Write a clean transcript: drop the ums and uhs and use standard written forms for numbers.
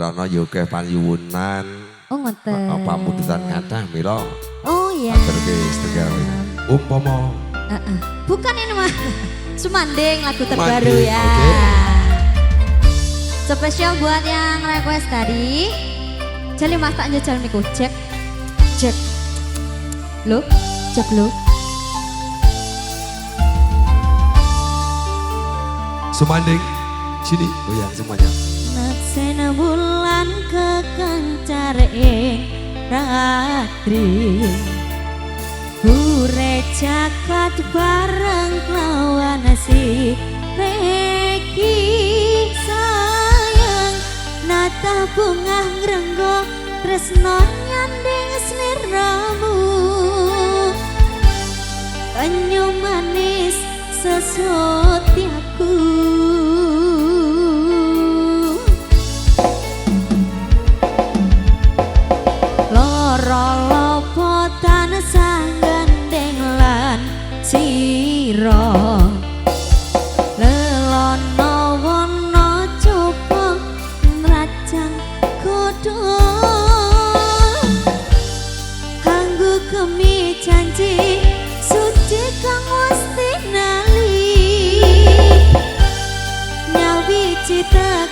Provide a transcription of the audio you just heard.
Rono yoga panyuwunan. Oh ngoten. Pamundutan kathah mila. Oh iya. Aturke setengah. Umpama. Bukan ini mah. Sumanding lagu terbaru ya. Okay. Spesial buat yang request tadi. Jadi mas tak nyejal miku cek. Cek. Look, cek look. Sumanding. Sini goyang semuanya. Naksena bulan kekancar ratri Hure cakat bareng lawan si Reki sayang Nata bunga ngrenggo tresno nyanding sliramu Anyum manis sesutiaku Lopotan sanggandeng lan siro lelono wono coba nrajang kodo kanggo kemi janji suci kang wis tinali nyawi cita